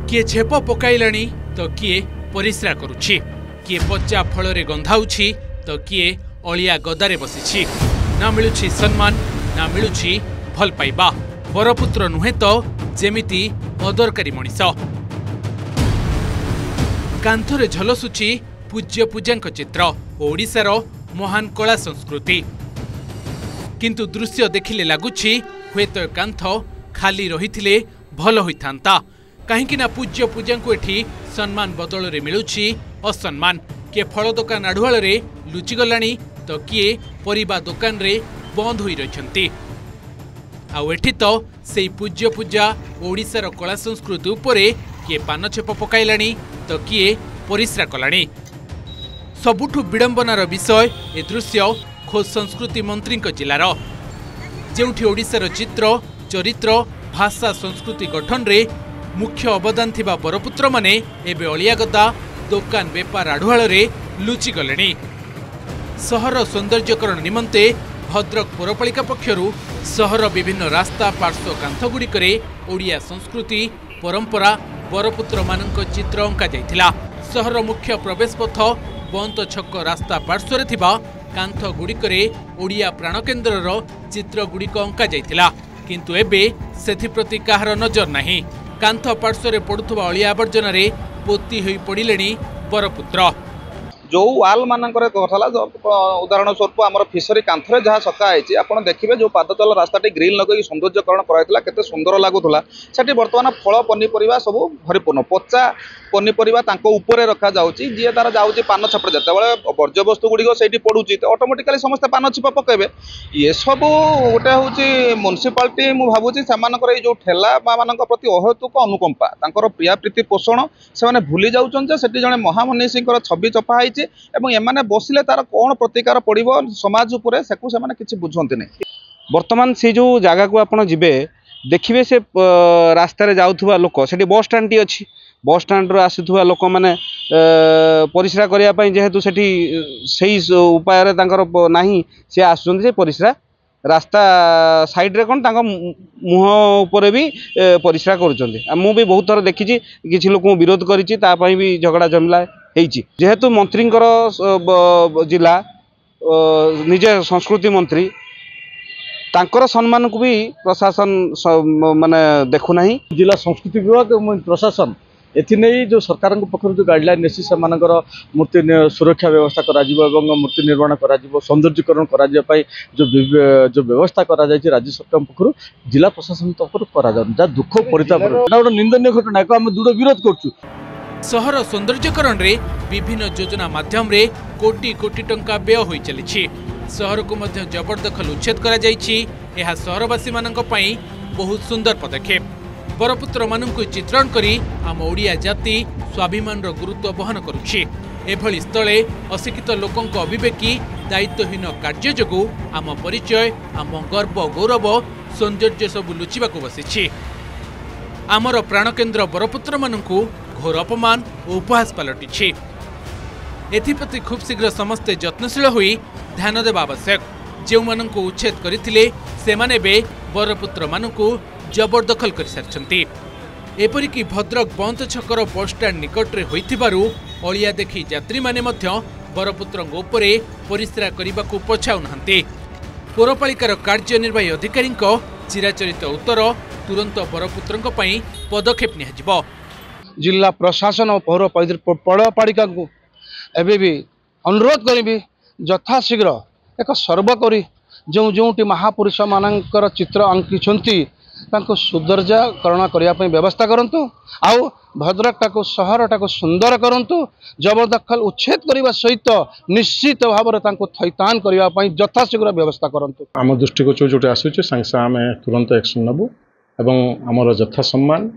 किए छेप पकाइलाणी तो किए परिस्रा करुछि, किए पचा फल गंधाउछि तो किए अलिया गदारे बसिछि। ना मिलुछि सम्मान, ना मिलुछि भल पाइबा। बरपुत्र नुहे तो जेमिति अदरकारी मनीष। कांथरे झलसुछि पूज्य पूजांक चित्र, ओडिशार महान कला संस्कृति। किंतु दृश्य देखिले लागुछि हुएत कांथ खाली रहिथिले भल होइथांता। काहेकि पूज्य पूजांकु एठी सम्मान बदल रे मिलुछि असम्मान। किए फल दुकान आढ़ुआल रे लुचिगलाणी तो किए परिबा दुकान रे बंद होई रहिछंती। आउ एठी तो सेई पूज्य पूजा ओडिशार कला संस्कृति उपरे किए पान छेप पकाइलाणी तो किए परिस्रा कलाणी। सबुठु विडंबनार विषय ए दृश्य खोज संस्कृति मंत्री जिलार, जेउठी ओडिशार चित्र चरित्र भाषा संस्कृति गठन रे मुख्य अवदान थिबा बरपुत्र माने एबे अलियागदा दुकान बेपार आढ़ुआल रे लुचि गलेनी। सहर सौंदर्यकरण निमंते भद्रक पौरपालिका पक्षरु सहर विभिन्न रास्ता पार्श्व कांथगुड़िकरे ओडिया संस्कृति परंपरा बरपुत्र मानक चित्र अंका जाइथिला। सहर मुख्य प्रवेश पथ बंत छक रास्ता पार्श्व थिबा कांथ गुड़िकरे ओडिया प्राणकेन्द्रर चित्र गुड़िक अंका जाइथिला। किंतु एबे सेथिप्रति काहार नजर नाही। कांथ पार्श्व पड़ुथबा अलिया आवर्जन रे पोती होई पड़िलेनी बरपुत्र। जो वाल मानकर कथला उदाहरण स्वरूप आम फिशरी कांथरे जहाँ सकाई आप देखिए जो पादचल रास्ताटी ग्रिल नक सौंदर्यकरण कराइला केते सुंदर लगुला। सेठी बर्तमान फल पनीपरिया सब भरिपूर्ण पचा पनीपरिया ऊपर रखा जाउची। जी तार जाउची पान छपड़े जितेबाला वर्ज्यवस्तु गुड़िक से पड़ुची तो ऑटोमेटिकली समस्ते पान छिप पकेबे। ये सब गोटे हूँ म्युनिसिपालिटी मुझे भावुँ से जो ठेला मान प्रति अहेतुक अनुकंपा तांकर प्रिया प्रीति पोषण से भूली जाऊँ से जड़े महामनीषी छवि चपा है एवं एमाने बसिले तार कौन प्रतिकार पड़िबो समाज उपरे सेकु से माने किछि बुझंती नै। वर्तमान से जो जगह को आपण जिबे देखिबे से रास्ता रे जाउथुवा लोक सेठी बस स्टैंड टी अछि। बस स्टैंड रो आसुथुवा लोक माने परिश्रा करिया पई जेहेतु सेठी सेही उपाय रे तांकर नाही से आसुचंती से परिश्रा रास्ता साइड रे कोन तांको मुह ऊपर भी परिश्रा करूचंती। मु भी बहुत थर देखिछि किछि लोक विरोध करिछि ता पई भी झगड़ा जमला जेहेतु मंत्री जिला निजे संस्कृति मंत्री तांकर सम्मान को भी प्रशासन माने देखु नहीं। जिला संस्कृति विभाग प्रशासन एथि जो सरकार पक्ष जो गाइडलाइन नेसी से मूर्ति सुरक्षा व्यवस्था करा मूर्ति निर्माण करा सौंदर्यकरण करा जो व्यवस्था करा राज्य सरकार पक्ष जिला प्रशासन पक्ष करा दुख परिताप गोटे निंदनीय घटना को आम दृढ़ विरोध करूँ। सहर सौंदर्यकरण रे विभिन्न योजना माध्यम रे कोटी कोटी टंका व्यय होई चलिछि। सहर को मध्य जबरदखल उच्छेद करा जाइछि। एहा सहरवासी मानक पई बहुत सुंदर पदक्षेप। बरपुत्र मानकु चित्रण करी आम ओडिया जाति स्वाभिमान रो गुरुत्व बहन करुछि। एभली स्थले अशिक्षित लोकंक अविवेकी दायित्वहीन कार्य जोगु आम परिचय आम गर्व गौरव सौंदर्य सब लुचिबाकु बसिछि। आमर प्राणकेन्द्र बरपुत्र मानकु घोर अपमान और उपहास पलटि। एथिप्रति खूब शीघ्र समस्ते यत्नशील होई ध्यान देवा आवश्यक। जो मानकु उच्छेद करथिले सेमाने बे बरपुत्र मानकु जबरदखल कर सारछंती। एपरिकी भद्रक बंत छकर बस स्टैंड निकट रे होइथिबारु अलिया देखि यात्री माने मध्य बरपुत्रंग उपरे परिश्रा करिबाकु पछाउ नहंती। पौरपालिकार कार्यनिर्वाही अधिकारी चिराचरित उत्तर तुरंत बरपुत्रंक पई पदक्षेप नियाजिबो। जिला प्रशासन और पौरपालिका को एबे भी अनुरोध करी यथाशीघ्र एक सर्व करी जो जोटी महापुरुष मानकर चित्र अंकिछंती तांको सौंदर्यकरण करने व्यवस्था करंतु। आउ भद्रक टाको सहर टाको सुंदर करंतु। जबरदखल उच्छेद करने सहित निश्चित भाव में थैतान करने यथाशीघ्र व्यवस्था करंतु। आम दृष्टि को जो आसूचे सांगे आम तुरंत एक्शन नबू एवं आमर यथा सम्मान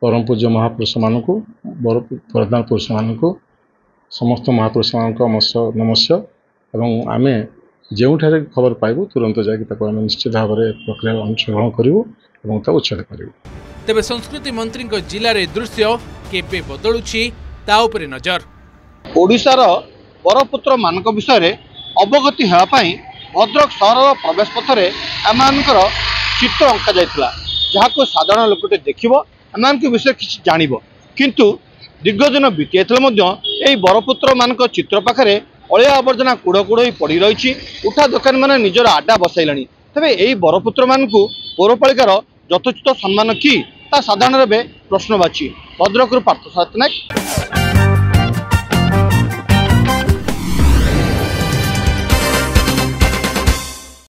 परम पूज्य महापुरुष मानक प्रधान पुरुष मानक समस्त महापुरुष मानक नमस्य एवं आम जो खबर पाइबू तुरंत जाकि निश्चित भाव में प्रक्रिया अनुसरण करूँ और उच्छेद करूँ। तेबे संस्कृति मंत्री जिले में दृश्य केबे बदलुछि ता उपरे नजर। ओडिशार बरपुत्र मानक विषय अवगति होगापाई भद्रक सहर प्रवेश पथ में एमानकर चित्र अंका जाइथिला, जहाँ को साधारण लोकटे देखिबो एमान के विषय किछि जानिबो। किंतु दीर्घ दिन बीती यही बरपुत्र मान चित्र पाखे अलिया आवर्जना कूड़ कूड़ हो पड़ रही उठा दोकान मैंने निजर आड्डा बसैला तेज यही बरपुत्र मान पौरपालिकार यथोचित सम्मान कि साधारण प्रश्नवाची भद्रक पार्थ सारथी नायक।